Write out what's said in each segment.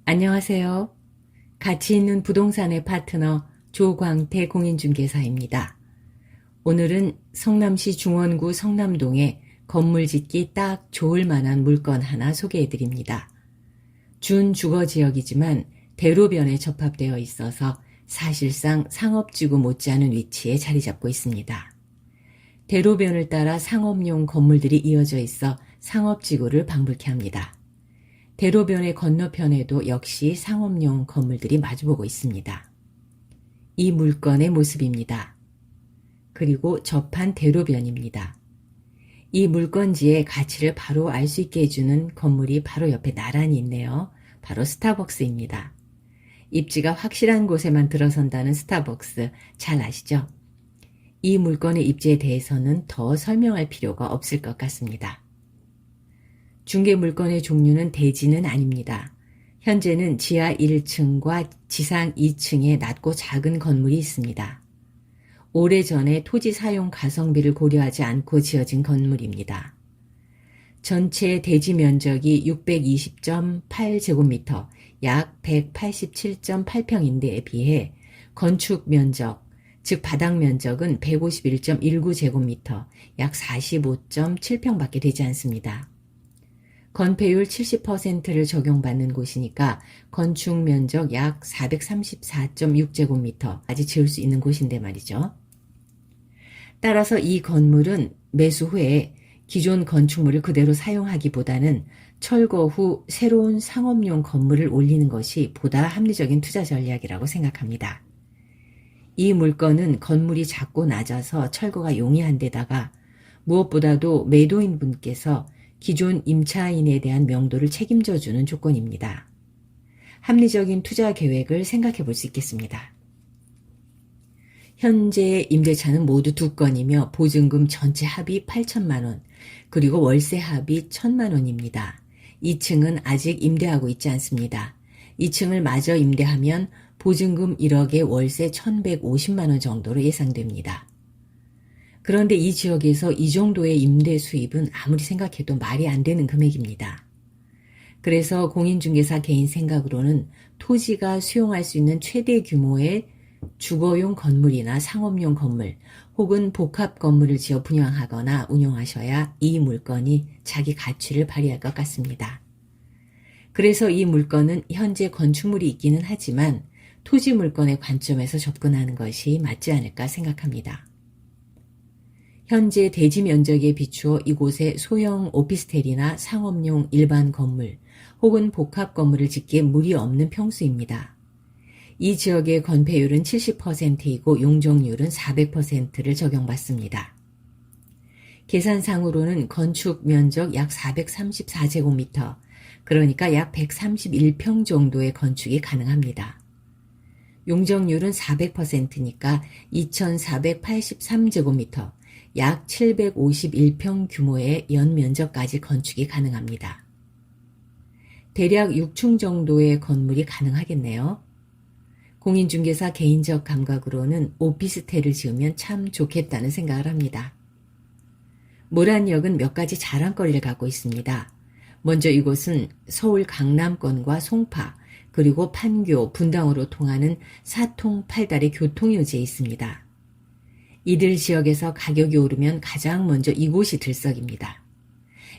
안녕하세요. 가치 있는 부동산의 파트너 조광태 공인중개사입니다. 오늘은 성남시 중원구 성남동에 건물 짓기 딱 좋을 만한 물건 하나 소개해 드립니다. 준주거지역이지만 대로변에 접합되어 있어서 사실상 상업지구 못지않은 위치에 자리 잡고 있습니다. 대로변을 따라 상업용 건물들이 이어져 있어 상업지구를 방불케 합니다. 대로변의 건너편에도 역시 상업용 건물들이 마주보고 있습니다. 이 물건의 모습입니다. 그리고 접한 대로변입니다. 이 물건지의 가치를 바로 알 수 있게 해주는 건물이 바로 옆에 나란히 있네요. 바로 스타벅스입니다. 입지가 확실한 곳에만 들어선다는 스타벅스 잘 아시죠? 이 물건의 입지에 대해서는 더 설명할 필요가 없을 것 같습니다. 중개 물건의 종류는 대지는 아닙니다. 현재는 지하 1층과 지상 2층에 낮고 작은 건물이 있습니다. 오래전에 토지 사용 가성비를 고려하지 않고 지어진 건물입니다. 전체 대지 면적이 620.8제곱미터, 약 187.8평인데에 비해 건축 면적, 즉 바닥 면적은 151.19제곱미터, 약 45.7평밖에 되지 않습니다. 건폐율 70%를 적용받는 곳이니까 건축 면적 약 434.6제곱미터까지 지을 수 있는 곳인데 말이죠. 따라서 이 건물은 매수 후에 기존 건축물을 그대로 사용하기보다는 철거 후 새로운 상업용 건물을 올리는 것이 보다 합리적인 투자 전략이라고 생각합니다. 이 물건은 건물이 작고 낮아서 철거가 용이한 데다가 무엇보다도 매도인 분께서 기존 임차인에 대한 명도를 책임져주는 조건입니다. 합리적인 투자 계획을 생각해 볼 수 있겠습니다. 현재 임대차는 모두 2건이며 보증금 전체 합이 8천만 원, 그리고 월세 합이 1,000만 원입니다. 2층은 아직 임대하고 있지 않습니다. 2층을 마저 임대하면 보증금 1억에 월세 1,150만 원 정도로 예상됩니다. 그런데 이 지역에서 이 정도의 임대 수입은 아무리 생각해도 말이 안 되는 금액입니다. 그래서 공인중개사 개인 생각으로는 토지가 수용할 수 있는 최대 규모의 주거용 건물이나 상업용 건물 혹은 복합 건물을 지어 분양하거나 운영하셔야 이 물건이 자기 가치를 발휘할 것 같습니다. 그래서 이 물건은 현재 건축물이 있기는 하지만 토지 물건의 관점에서 접근하는 것이 맞지 않을까 생각합니다. 현재 대지 면적에 비추어 이곳에 소형 오피스텔이나 상업용 일반 건물 혹은 복합 건물을 짓기에 무리 없는 평수입니다. 이 지역의 건폐율은 70%이고 용적률은 400%를 적용받습니다. 계산상으로는 건축 면적 약 434제곱미터, 그러니까 약 131평 정도의 건축이 가능합니다. 용적률은 400%니까 2483제곱미터, 약 751평 규모의 연면적까지 건축이 가능합니다. 대략 6층 정도의 건물이 가능하겠네요. 공인중개사 개인적 감각으로는 오피스텔을 지으면 참 좋겠다는 생각을 합니다. 모란역은 몇 가지 자랑거리를 갖고 있습니다. 먼저 이곳은 서울 강남권과 송파, 그리고 판교, 분당으로 통하는 사통팔달의 교통요지에 있습니다. 이들 지역에서 가격이 오르면 가장 먼저 이곳이 들썩입니다.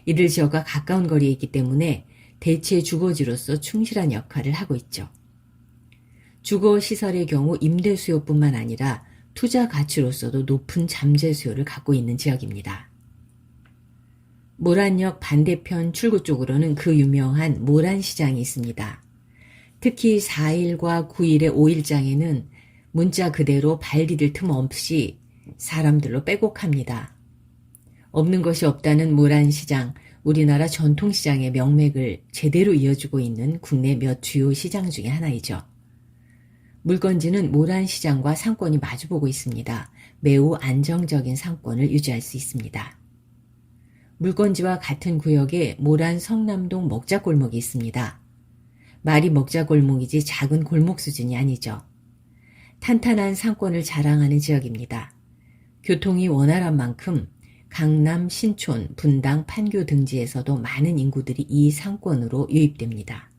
이들 지역과 가까운 거리에 있기 때문에 대체 주거지로서 충실한 역할을 하고 있죠. 주거시설의 경우 임대 수요뿐만 아니라 투자 가치로서도 높은 잠재 수요를 갖고 있는 지역입니다. 모란역 반대편 출구 쪽으로는 그 유명한 모란시장이 있습니다. 특히 4일과 9일의 5일장에는 문자 그대로 발 디딜 틈 없이 사람들로 빼곡합니다. 없는 것이 없다는 모란시장, 우리나라 전통시장의 명맥을 제대로 이어주고 있는 국내 몇 주요 시장 중에 하나이죠. 물건지는 모란시장과 상권이 마주보고 있습니다. 매우 안정적인 상권을 유지할 수 있습니다. 물건지와 같은 구역에 모란 성남동 먹자골목이 있습니다. 말이 먹자골목이지 작은 골목 수준이 아니죠. 탄탄한 상권을 자랑하는 지역입니다. 교통이 원활한 만큼 강남, 신촌, 분당, 판교 등지에서도 많은 인구들이 이 상권으로 유입됩니다.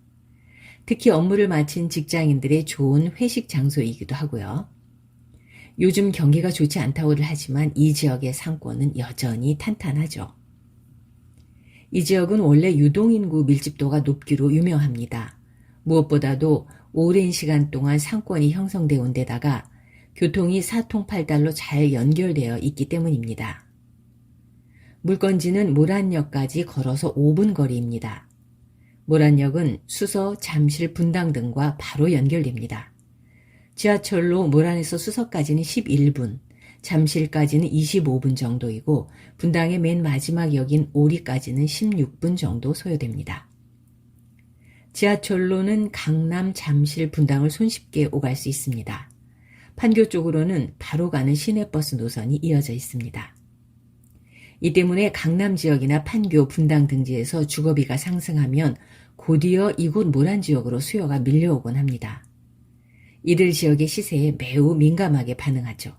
특히 업무를 마친 직장인들의 좋은 회식 장소이기도 하고요. 요즘 경기가 좋지 않다고들 하지만 이 지역의 상권은 여전히 탄탄하죠. 이 지역은 원래 유동인구 밀집도가 높기로 유명합니다. 무엇보다도 오랜 시간 동안 상권이 형성되어 온 데다가 교통이 사통팔달로 잘 연결되어 있기 때문입니다. 물건지는 모란역까지 걸어서 5분 거리입니다. 모란역은 수서, 잠실, 분당 등과 바로 연결됩니다. 지하철로 모란에서 수서까지는 11분, 잠실까지는 25분 정도이고 분당의 맨 마지막 역인 오리까지는 16분 정도 소요됩니다. 지하철로는 강남, 잠실, 분당을 손쉽게 오갈 수 있습니다. 판교 쪽으로는 바로 가는 시내버스 노선이 이어져 있습니다. 이 때문에 강남 지역이나 판교, 분당 등지에서 주거비가 상승하면 곧이어 이곳 모란 지역으로 수요가 밀려오곤 합니다. 이들 지역의 시세에 매우 민감하게 반응하죠.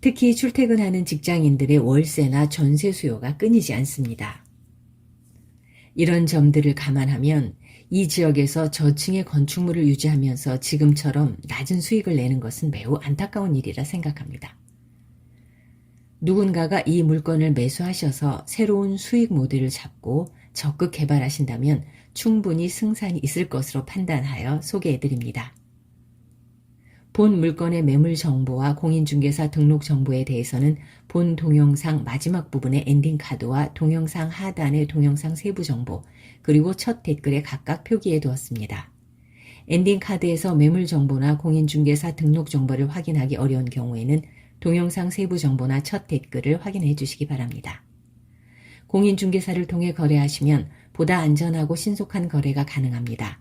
특히 출퇴근하는 직장인들의 월세나 전세 수요가 끊이지 않습니다. 이런 점들을 감안하면 이 지역에서 저층의 건축물을 유지하면서 지금처럼 낮은 수익을 내는 것은 매우 안타까운 일이라 생각합니다. 누군가가 이 물건을 매수하셔서 새로운 수익 모델을 잡고 적극 개발하신다면 충분히 승산이 있을 것으로 판단하여 소개해드립니다. 본 물건의 매물 정보와 공인중개사 등록 정보에 대해서는 본 동영상 마지막 부분의 엔딩 카드와 동영상 하단의 동영상 세부 정보, 그리고 첫 댓글에 각각 표기해 두었습니다. 엔딩 카드에서 매물 정보나 공인중개사 등록 정보를 확인하기 어려운 경우에는 동영상 세부 정보나 첫 댓글을 확인해 주시기 바랍니다. 공인중개사를 통해 거래하시면 보다 안전하고 신속한 거래가 가능합니다.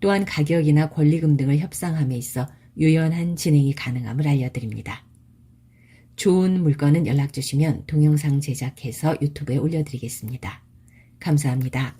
또한 가격이나 권리금 등을 협상함에 있어 유연한 진행이 가능함을 알려드립니다. 좋은 물건은 연락 주시면 동영상 제작해서 유튜브에 올려드리겠습니다. 감사합니다.